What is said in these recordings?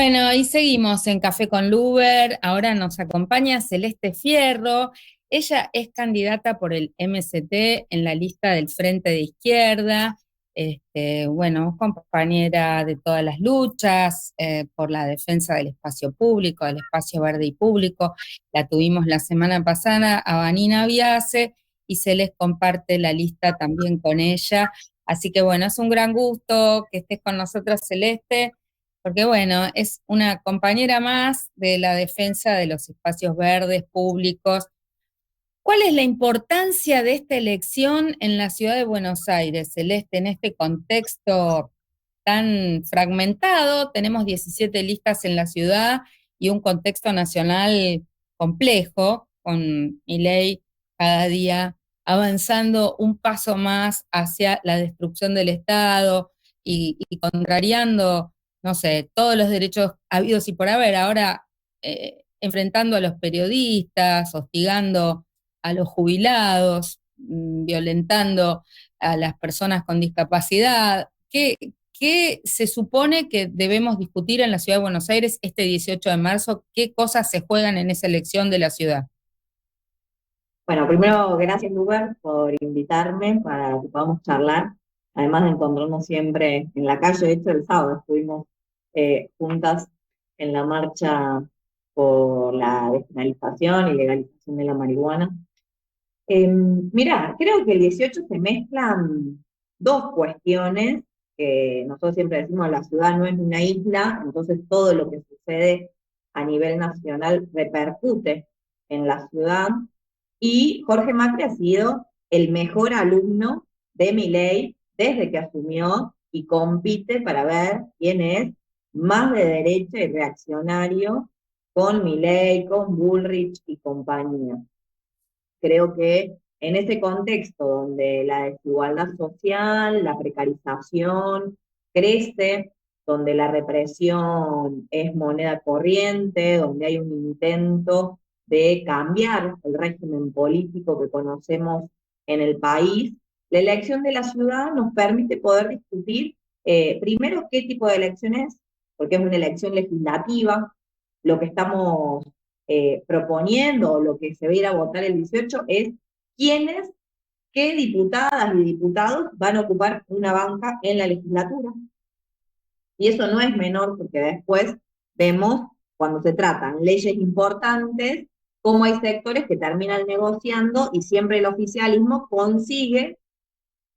Bueno, y seguimos en Café con Luber. Ahora nos acompaña Celeste Fierro. Ella es candidata por el MST en la lista del Frente de Izquierda. Bueno, compañera de todas las luchas por la defensa del espacio público, del espacio verde y público. La tuvimos la semana pasada a Vanina Biase y se les comparte la lista también con ella. Así que bueno, es un gran gusto que estés con nosotros, Celeste, porque bueno, es una compañera más de la defensa de los espacios verdes públicos. ¿Cuál es la importancia de esta elección en la ciudad de Buenos Aires, Celeste, en este contexto tan fragmentado? Tenemos 17 listas en la ciudad y un contexto nacional complejo, con Milei cada día avanzando un paso más hacia la destrucción del Estado y contrariando, no sé, todos los derechos habidos y por haber. Ahora enfrentando a los periodistas, hostigando a los jubilados, violentando a las personas con discapacidad. ¿Qué se supone que debemos discutir en la Ciudad de Buenos Aires este 18 de marzo? ¿Qué cosas se juegan en esa elección de la ciudad? Bueno, primero, gracias, Lugar, por invitarme para que podamos charlar. Además de encontrarnos siempre en la calle. De hecho, el sábado estuvimos juntas en la marcha por la despenalización y legalización de la marihuana. Mirá, creo que el 18 se mezclan dos cuestiones que nosotros siempre decimos: la ciudad no es una isla, entonces todo lo que sucede a nivel nacional repercute en la ciudad. Y Jorge Macri ha sido el mejor alumno de Milei desde que asumió y compite para ver quién es más de derecha y reaccionario con Milei, con Bullrich y compañía. Creo que en ese contexto donde la desigualdad social, la precarización crece, donde la represión es moneda corriente, donde hay un intento de cambiar el régimen político que conocemos en el país, la elección de la ciudad nos permite poder discutir primero qué tipo de elección es, porque es una elección legislativa. Lo que estamos proponiendo, o lo que se va a ir a votar el 18, es quiénes, qué diputadas y diputados van a ocupar una banca en la legislatura. Y eso no es menor, porque después vemos, cuando se tratan leyes importantes, cómo hay sectores que terminan negociando y siempre el oficialismo consigue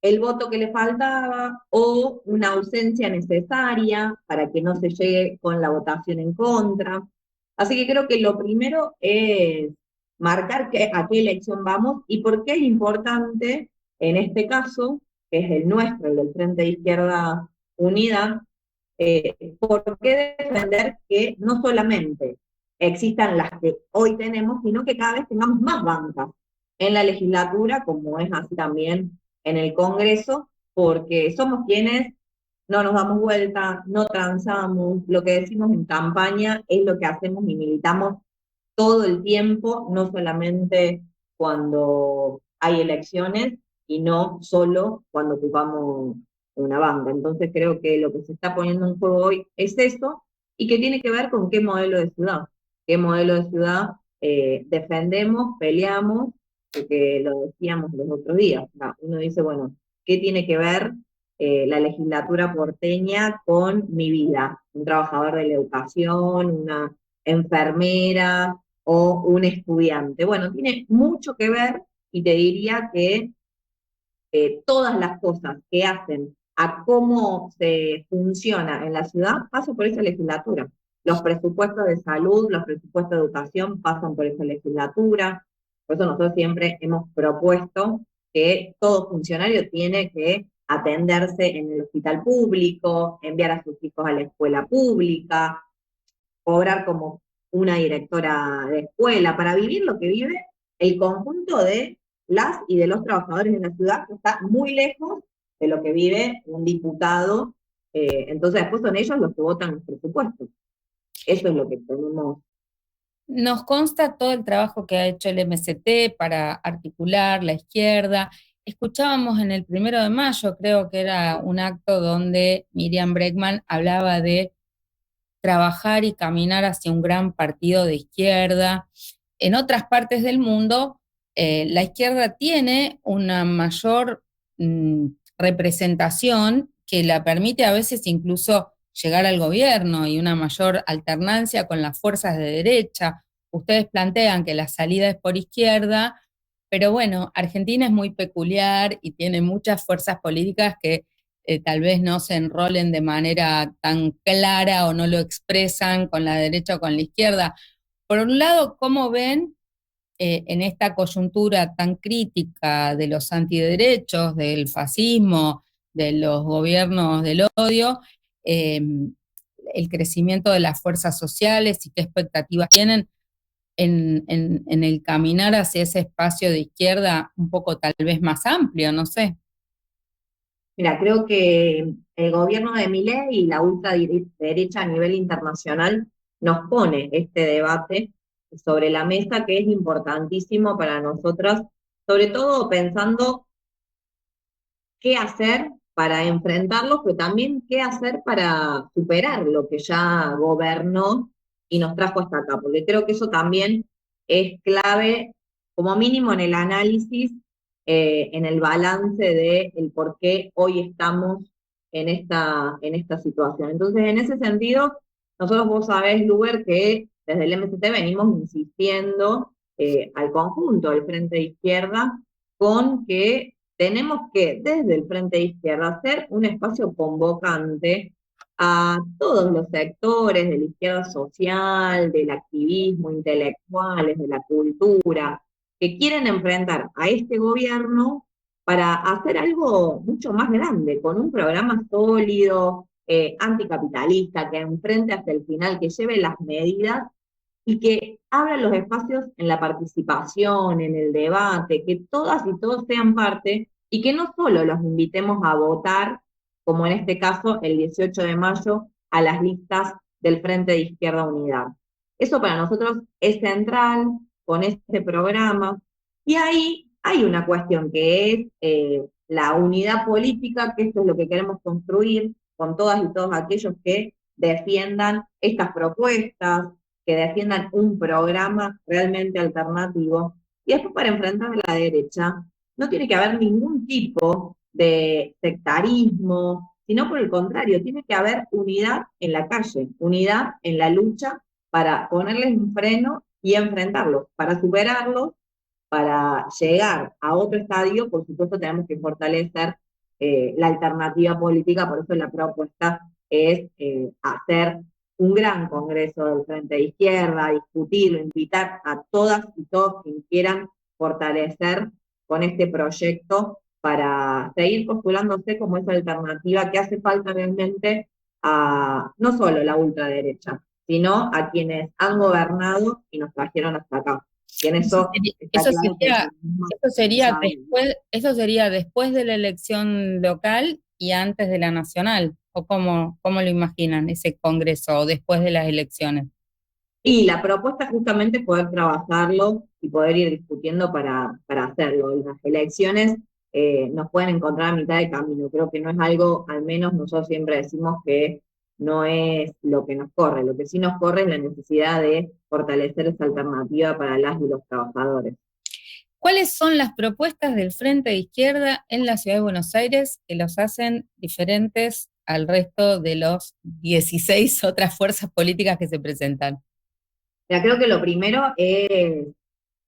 el voto que le faltaba o una ausencia necesaria para que no se llegue con la votación en contra. Así que creo que lo primero es marcar a qué elección vamos y por qué es importante en este caso, que es el nuestro, el del Frente de Izquierda Unida. ¿Por qué defender que no solamente existan las que hoy tenemos, sino que cada vez tengamos más bancas en la legislatura, como es así también en el Congreso? Porque somos quienes no nos damos vuelta, no transamos, lo que decimos en campaña es lo que hacemos y militamos todo el tiempo, no solamente cuando hay elecciones y no solo cuando ocupamos una banca. Entonces creo que lo que se está poniendo en juego hoy es eso, y que tiene que ver con qué modelo de ciudad defendemos, peleamos, porque lo decíamos los otros días. No, uno dice, bueno, ¿qué tiene que ver la legislatura porteña con mi vida? Un trabajador de la educación, una enfermera o un estudiante. Bueno, tiene mucho que ver, y te diría que todas las cosas que hacen a cómo se funciona en la ciudad pasan por esa legislatura. Los presupuestos de salud, los presupuestos de educación pasan por esa legislatura. Por eso nosotros siempre hemos propuesto que todo funcionario tiene que atenderse en el hospital público, enviar a sus hijos a la escuela pública, cobrar como una directora de escuela, para vivir lo que vive el conjunto de las y de los trabajadores de la ciudad, que está muy lejos de lo que vive un diputado. Entonces después son ellos los que votan los presupuestos. Eso es lo que tenemos. Nos consta todo el trabajo que ha hecho el MST para articular la izquierda. Escuchábamos en el 1 de mayo, creo que era un acto donde Miriam Bregman hablaba de trabajar y caminar hacia un gran partido de izquierda. En otras partes del mundo, la izquierda tiene una mayor representación que la permite a veces incluso llegar al gobierno y una mayor alternancia con las fuerzas de derecha. Ustedes plantean que la salida es por izquierda, pero bueno, Argentina es muy peculiar y tiene muchas fuerzas políticas que tal vez no se enrolen de manera tan clara o no lo expresan con la derecha o con la izquierda. Por un lado, ¿cómo ven en esta coyuntura tan crítica de los antiderechos, del fascismo, de los gobiernos del odio, eh, el crecimiento de las fuerzas sociales y qué expectativas tienen en el caminar hacia ese espacio de izquierda un poco tal vez más amplio, no sé? Mira, creo que el gobierno de Milei y la ultraderecha a nivel internacional nos pone este debate sobre la mesa que es importantísimo para nosotras, sobre todo pensando qué hacer para enfrentarlos, pero también qué hacer para superar lo que ya gobernó y nos trajo hasta acá, porque creo que eso también es clave, como mínimo en el análisis, en el balance de el por qué hoy estamos en esta situación. Entonces, en ese sentido, nosotros vos sabés, Luber, que desde el MST venimos insistiendo al conjunto del Frente de Izquierda con que tenemos que, desde el Frente de Izquierda, hacer un espacio convocante a todos los sectores de la izquierda social, del activismo, intelectuales, de la cultura, que quieren enfrentar a este gobierno para hacer algo mucho más grande, con un programa sólido, anticapitalista, que enfrente hasta el final, que lleve las medidas y que abra los espacios en la participación, en el debate, que todas y todos sean parte y que no solo los invitemos a votar, como en este caso el 18 de mayo, a las listas del Frente de Izquierda Unidad. Eso para nosotros es central con este programa. Y ahí hay una cuestión que es la unidad política, que esto es lo que queremos construir con todas y todos aquellos que defiendan estas propuestas, que defiendan un programa realmente alternativo. Y después para enfrentar a la derecha, no tiene que haber ningún tipo de sectarismo, sino por el contrario, tiene que haber unidad en la calle, unidad en la lucha para ponerles un freno y enfrentarlos, para superarlos, para llegar a otro estadio. Por supuesto tenemos que fortalecer la alternativa política, por eso la propuesta es hacer un gran congreso del Frente de Izquierda, discutirlo, invitar a todas y todos quienes quieran fortalecer con este proyecto para seguir postulándose como esa alternativa que hace falta realmente a no solo la ultraderecha, sino a quienes han gobernado y nos trajeron hasta acá. Y en Eso eso sería, está claro que el eso sería después de la elección local y antes de la nacional, o cómo lo imaginan ese congreso, o después de las elecciones. y la propuesta justamente es poder trabajarlo y poder ir discutiendo para hacerlo. Y las elecciones nos pueden encontrar a mitad de camino. Creo que no es algo, al menos nosotros siempre decimos que no es lo que nos corre. Lo que sí nos corre es la necesidad de fortalecer esa alternativa para las y los trabajadores. ¿Cuáles son las propuestas del Frente de Izquierda en la Ciudad de Buenos Aires que los hacen diferentes al resto de los 16 otras fuerzas políticas que se presentan? Ya creo que lo primero es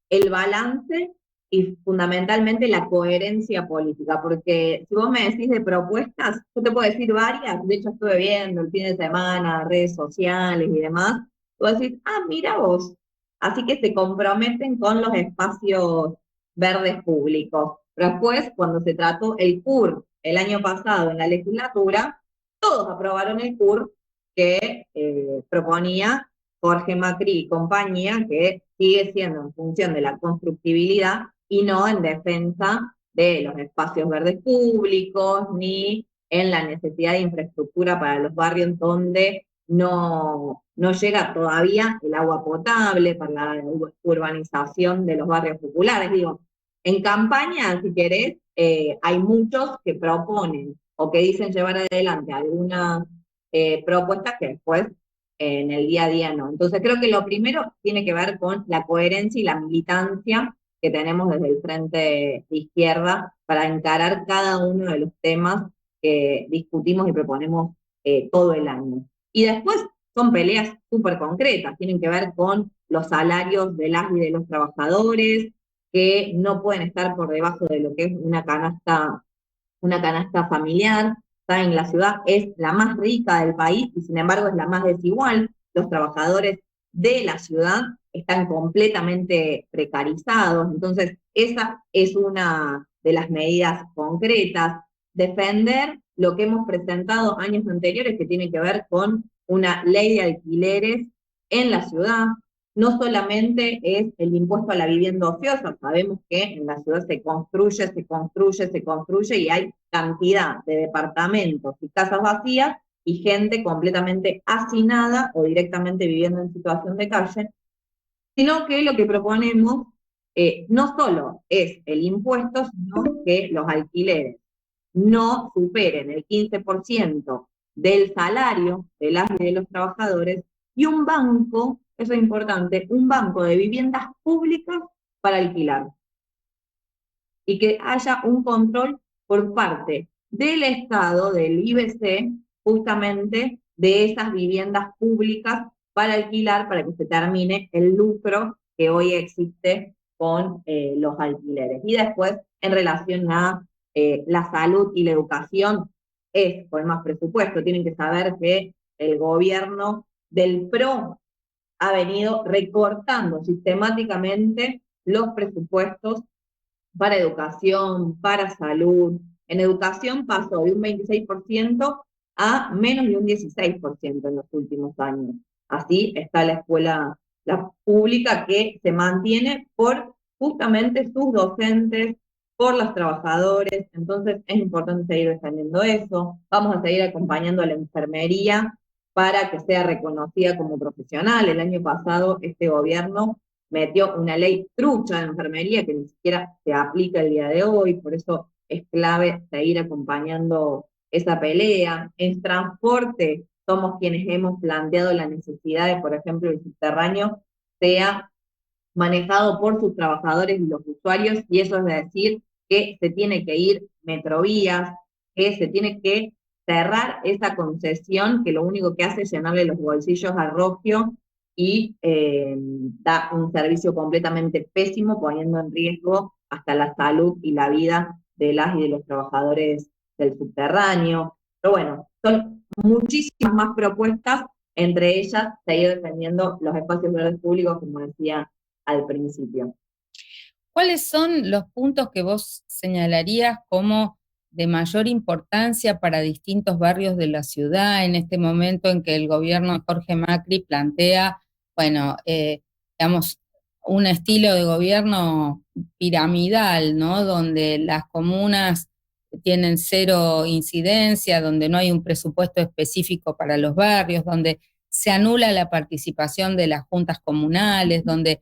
el balance y fundamentalmente la coherencia política, porque si vos me decís de propuestas, yo te puedo decir varias, de hecho estuve viendo el fin de semana, redes sociales y demás, vos decís, ah, mira vos, así que se comprometen con los espacios verdes públicos. Pero después, cuando se trató el CUR el año pasado en la legislatura, todos aprobaron el CUR que proponía Jorge Macri y compañía, que sigue siendo en función de la constructibilidad y no en defensa de los espacios verdes públicos, ni en la necesidad de infraestructura para los barrios donde no llega todavía el agua potable, para la urbanización de los barrios populares. Digo, en campaña, si querés, hay muchos que proponen o que dicen llevar adelante algunas propuestas que después en el día a día no. Entonces creo que lo primero tiene que ver con la coherencia y la militancia que tenemos desde el Frente de Izquierda para encarar cada uno de los temas que discutimos y proponemos todo el año. Y después son peleas súper concretas, tienen que ver con los salarios de las y de los trabajadores, que no pueden estar por debajo de lo que es una canasta familiar. En la ciudad es la más rica del país y sin embargo es la más desigual. Los trabajadores de la ciudad están completamente precarizados. Entonces, esa es una de las medidas concretas. Defender lo que hemos presentado años anteriores, que tiene que ver con una ley de alquileres en la ciudad. No solamente es el impuesto a la vivienda ociosa, sabemos que en la ciudad se construye, se construye, se construye y hay cantidad de departamentos y casas vacías y gente completamente hacinada o directamente viviendo en situación de calle, sino que lo que proponemos no solo es el impuesto, sino que los alquileres no superen el 15% del salario de las y de los trabajadores, y un banco, eso es importante, un banco de viviendas públicas para alquilar. Y que haya un control por parte del Estado, del IBC, justamente de esas viviendas públicas para alquilar, para que se termine el lucro que hoy existe con los alquileres. Y después, en relación a la salud y la educación, es por más presupuesto. Tienen que saber que el gobierno del PRO ha venido recortando sistemáticamente los presupuestos para educación, para salud. En educación pasó de un 26% a menos de un 16% en los últimos años. Así está la escuela la pública, que se mantiene por justamente sus docentes, por los trabajadores. Entonces es importante seguir defendiendo eso. Vamos a seguir acompañando a la enfermería para que sea reconocida como profesional. El año pasado este gobierno metió una ley trucha de enfermería que ni siquiera se aplica el día de hoy, por eso es clave seguir acompañando esa pelea. En transporte somos quienes hemos planteado la necesidad de, por ejemplo, el subterráneo sea manejado por sus trabajadores y los usuarios, y eso es decir que se tiene que ir Metrovías, que se tiene que cerrar esa concesión que lo único que hace es llenarle los bolsillos a Rogio y da un servicio completamente pésimo, poniendo en riesgo hasta la salud y la vida de las y de los trabajadores del subterráneo. Pero bueno, son muchísimas más propuestas, entre ellas seguir defendiendo los espacios verdes públicos, como decía al principio. ¿Cuáles son los puntos que vos señalarías como de mayor importancia para distintos barrios de la ciudad en este momento en que el gobierno de Jorge Macri plantea, bueno, digamos, un estilo de gobierno piramidal, ¿no? Donde las comunas tienen cero incidencia, donde no hay un presupuesto específico para los barrios, donde se anula la participación de las juntas comunales, donde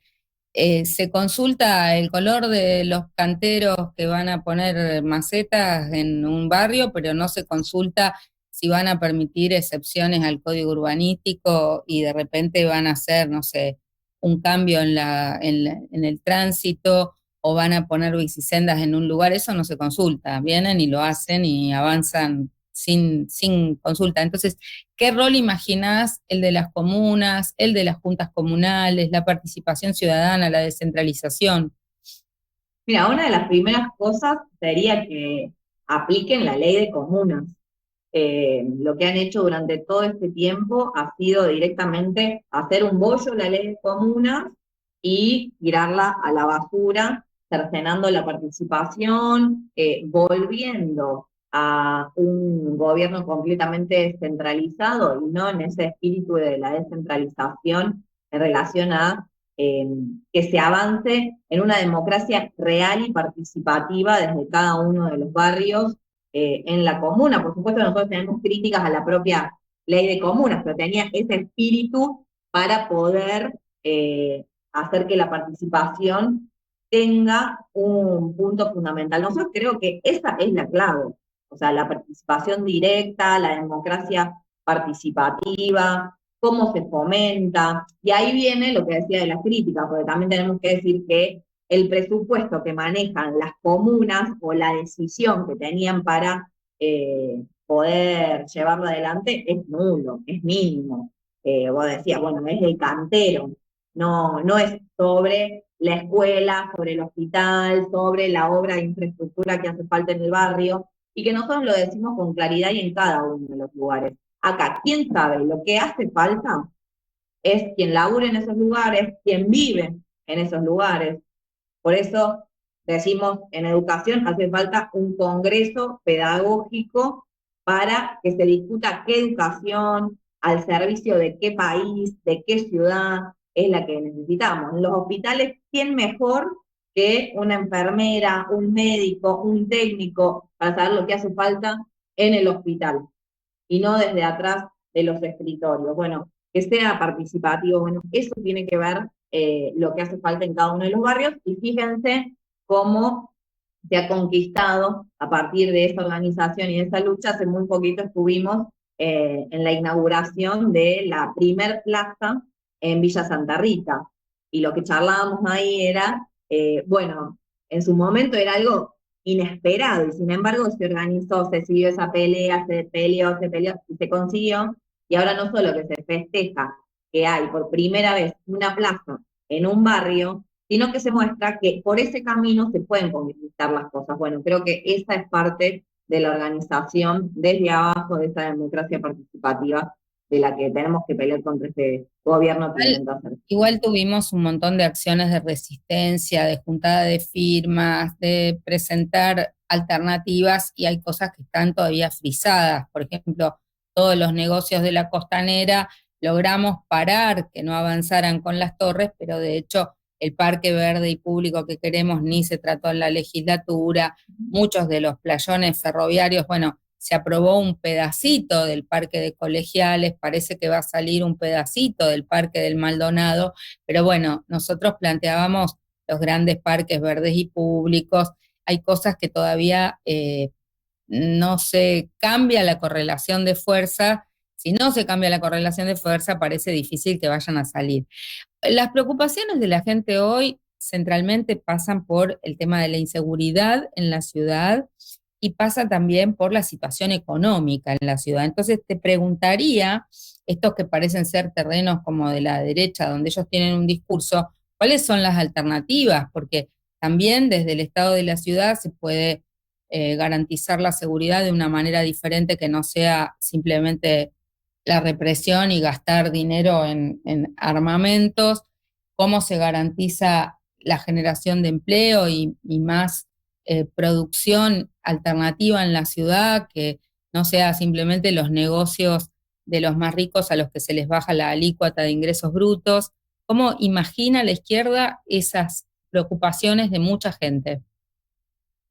se consulta el color de los canteros que van a poner macetas en un barrio, pero no se consulta si van a permitir excepciones al código urbanístico y de repente van a hacer, no sé, un cambio en el tránsito o van a poner bicisendas en un lugar. Eso no se consulta, vienen y lo hacen y avanzan sin consulta. Entonces, ¿qué rol imaginás el de las comunas, el de las juntas comunales, la participación ciudadana, la descentralización? Mira, una de las primeras cosas sería que apliquen la ley de comunas. Lo que han hecho durante todo este tiempo ha sido directamente hacer un bollo la ley de comunas y tirarla a la basura, cercenando la participación, volviendo a un gobierno completamente descentralizado y no en ese espíritu de la descentralización en relación a que se avance en una democracia real y participativa desde cada uno de los barrios en la comuna. Por supuesto, nosotros tenemos críticas a la propia ley de comunas, pero tenía ese espíritu para poder hacer que la participación tenga un punto fundamental. Nosotros creo que esa es la clave, o sea, la participación directa, la democracia participativa, cómo se fomenta, y ahí viene lo que decía de las críticas, porque también tenemos que decir que el presupuesto que manejan las comunas o la decisión que tenían para poder llevarlo adelante es nulo, es mínimo. Vos decías, bueno, es el cantero, no es sobre la escuela, sobre el hospital, sobre la obra de infraestructura que hace falta en el barrio, y que nosotros lo decimos con claridad y en cada uno de los lugares. Acá, ¿quién sabe? Lo que hace falta es quien labura en esos lugares, quien vive en esos lugares. Por eso decimos, en educación hace falta un congreso pedagógico para que se discuta qué educación, al servicio de qué país, de qué ciudad es la que necesitamos. En los hospitales, ¿quién mejor que una enfermera, un médico, un técnico para saber lo que hace falta en el hospital? Y no desde atrás de los escritorios. Bueno, que sea participativo, bueno, eso tiene que ver lo que hace falta en cada uno de los barrios, y fíjense cómo se ha conquistado a partir de esa organización y de esa lucha. Hace muy poquito estuvimos en la inauguración de la primer plaza en Villa Santa Rita, y lo que charlábamos ahí era, bueno, en su momento era algo inesperado, y sin embargo se organizó, se siguió esa pelea, se peleó y se consiguió, y ahora no solo que se festeja que hay por primera vez una plaza en un barrio, sino que se muestra que por ese camino se pueden conquistar las cosas. Bueno, creo que esa es parte de la organización desde abajo, de esa democracia participativa de la que tenemos que pelear contra este gobierno que Igual, intenta hacer. igual tuvimos un montón de acciones de resistencia, de juntada de firmas, de presentar alternativas, y hay cosas que están todavía frisadas. Por ejemplo, todos los negocios de la costanera logramos parar que no avanzaran con las torres, pero de hecho el parque verde y público que queremos ni se trató en la legislatura. Muchos de los playones ferroviarios, bueno, se aprobó un pedacito del Parque de Colegiales, parece que va a salir un pedacito del Parque del Maldonado, pero bueno, nosotros planteábamos los grandes parques verdes y públicos. Hay cosas que todavía no se cambia la correlación de fuerza. Si no se cambia la correlación de fuerza, parece difícil que vayan a salir. Las preocupaciones de la gente hoy centralmente pasan por el tema de la inseguridad en la ciudad, y pasa también por la situación económica en la ciudad. Entonces te preguntaría, estos que parecen ser terrenos como de la derecha, donde ellos tienen un discurso, ¿cuáles son las alternativas? Porque también desde el Estado de la ciudad se puede garantizar la seguridad de una manera diferente, que no sea simplemente la represión y gastar dinero en armamentos. ¿Cómo se garantiza la generación de empleo y más producción alternativa en la ciudad, que no sea simplemente los negocios de los más ricos a los que se les baja la alícuota de ingresos brutos? ¿Cómo imagina la izquierda esas preocupaciones de mucha gente?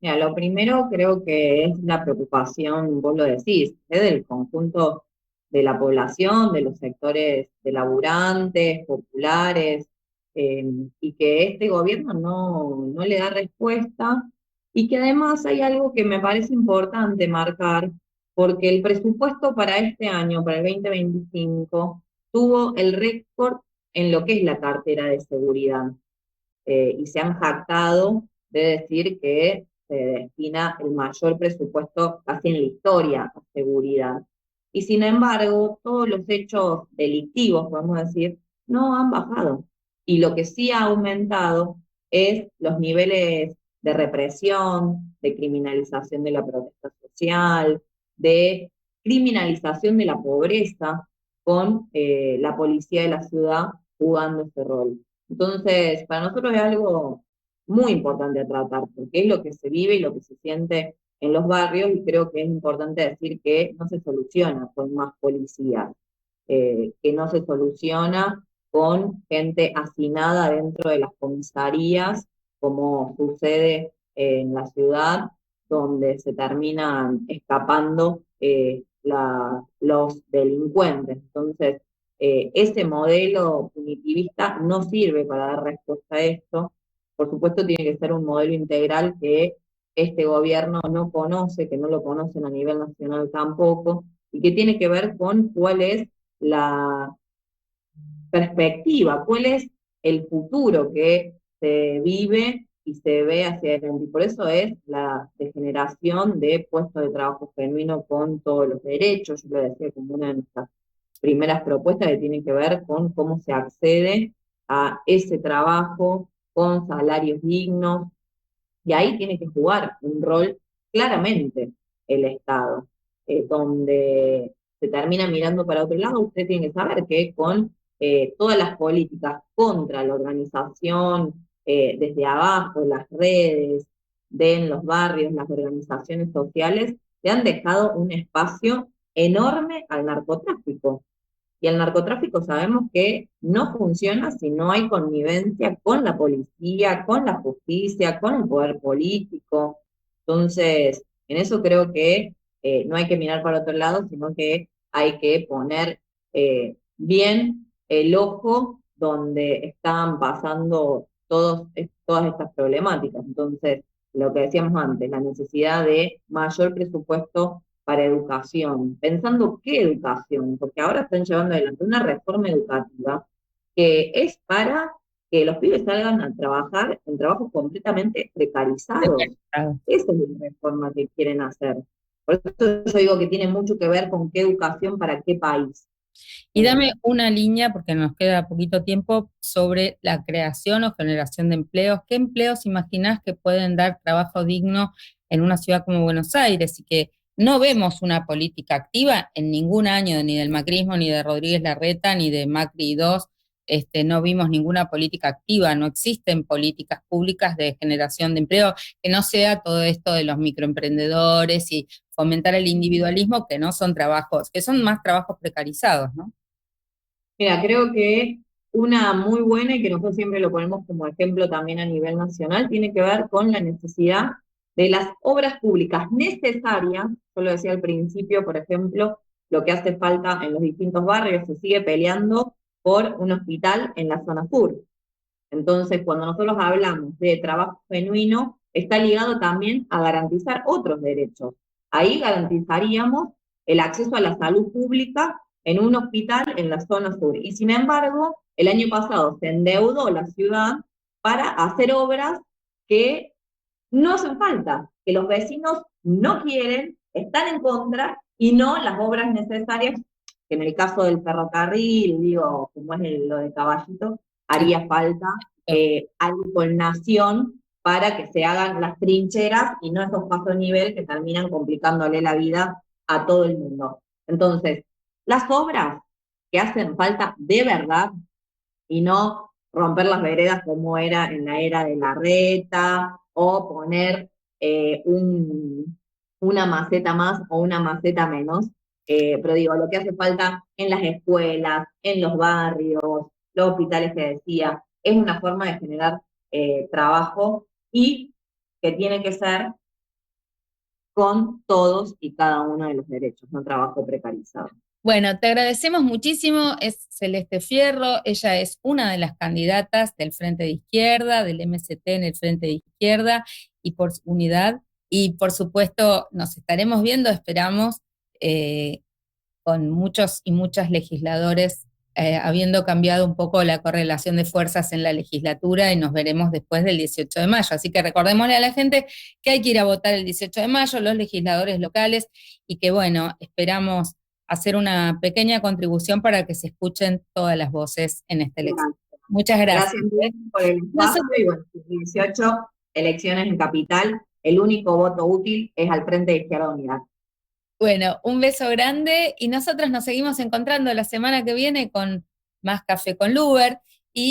Mira, lo primero creo que es la preocupación, vos lo decís, del conjunto de la población, de los sectores de laburantes, populares, y que este gobierno no le da respuesta, y que además hay algo que me parece importante marcar, porque el presupuesto para este año, para el 2025, tuvo el récord en lo que es la cartera de seguridad, y se han jactado de decir que se destina el mayor presupuesto casi en la historia a seguridad. Y sin embargo, todos los hechos delictivos, podemos decir, no han bajado. Y lo que sí ha aumentado es los niveles de represión, de criminalización de la protesta social, de criminalización de la pobreza, con la policía de la ciudad jugando ese rol. Entonces, para nosotros es algo muy importante a tratar, porque es lo que se vive y lo que se siente en los barrios, y creo que es importante decir que no se soluciona con más policías, que no se soluciona con gente hacinada dentro de las comisarías, como sucede en la ciudad, donde se terminan escapando los delincuentes. Entonces, ese modelo punitivista no sirve para dar respuesta a esto. Por supuesto, tiene que ser un modelo integral que este gobierno no conoce, que no lo conocen a nivel nacional tampoco, y que tiene que ver con cuál es la perspectiva, cuál es el futuro que se vive y se ve hacia adelante. Y por eso es la degeneración de puestos de trabajo genuino con todos los derechos. Yo lo decía como una de nuestras primeras propuestas que tienen que ver con cómo se accede a ese trabajo con salarios dignos, y ahí tiene que jugar un rol claramente el Estado, donde se termina mirando para otro lado. Usted tiene que saber que con todas las políticas contra la organización desde abajo, las redes, de en los barrios, las organizaciones sociales, le han dejado un espacio enorme al narcotráfico. Y el narcotráfico sabemos que no funciona si no hay connivencia con la policía, con la justicia, con el poder político. Entonces, en eso creo que no hay que mirar para otro lado, sino que hay que poner bien el ojo donde están pasando todas estas problemáticas. Entonces, lo que decíamos antes, la necesidad de mayor presupuesto para educación, pensando qué educación, porque ahora están llevando adelante una reforma educativa que es para que los pibes salgan a trabajar en trabajos completamente precarizados. Esa es la reforma que quieren hacer. Por eso yo digo que tiene mucho que ver con qué educación para qué país. Y dame una línea, porque nos queda poquito tiempo, sobre la creación o generación de empleos. ¿Qué empleos imaginás que pueden dar trabajo digno en una ciudad como Buenos Aires y que no vemos una política activa en ningún año, ni del macrismo, ni de Rodríguez Larreta, ni de Macri 2? No vimos ninguna política activa, no existen políticas públicas de generación de empleo, que no sea todo esto de los microemprendedores y fomentar el individualismo, que no son trabajos, que son más trabajos precarizados, ¿no? Mira, creo que una muy buena y que nosotros siempre lo ponemos como ejemplo también a nivel nacional, tiene que ver con la necesidad de las obras públicas necesarias. Yo lo decía al principio, por ejemplo, lo que hace falta en los distintos barrios, se sigue peleando por un hospital en la zona sur. Entonces, cuando nosotros hablamos de trabajo genuino, está ligado también a garantizar otros derechos. Ahí garantizaríamos el acceso a la salud pública en un hospital en la zona sur. Y sin embargo, el año pasado se endeudó la ciudad para hacer obras que no hacen falta, que los vecinos no quieren, están en contra, y no las obras necesarias, que en el caso del ferrocarril, digo, como es lo de Caballito, haría falta algo con Nación para que se hagan las trincheras y no esos pasos nivel que terminan complicándole la vida a todo el mundo. Entonces, las obras que hacen falta de verdad y no romper las veredas como era en la era de Larreta o poner una maceta más o una maceta menos. Pero digo, lo que hace falta en las escuelas, en los barrios, los hospitales que decía, es una forma de generar trabajo y que tiene que ser con todos y cada uno de los derechos, no trabajo precarizado. Bueno, te agradecemos muchísimo. Es Celeste Fierro, ella es una de las candidatas del Frente de Izquierda, del MST en el Frente de Izquierda y por unidad. Y por supuesto, nos estaremos viendo, esperamos, con muchos y muchas legisladores, habiendo cambiado un poco la correlación de fuerzas en la legislatura, y nos veremos después del 18 de mayo. Así que recordémosle a la gente que hay que ir a votar el 18 de mayo, los legisladores locales, y que bueno, esperamos hacer una pequeña contribución para que se escuchen todas las voces en esta elección. Muchas gracias. Gracias por el espacio y bueno, 18 elecciones en Capital, el único voto útil es al Frente de Izquierda Unidad. Bueno, un beso grande y nosotros nos seguimos encontrando la semana que viene con más Café con Luber.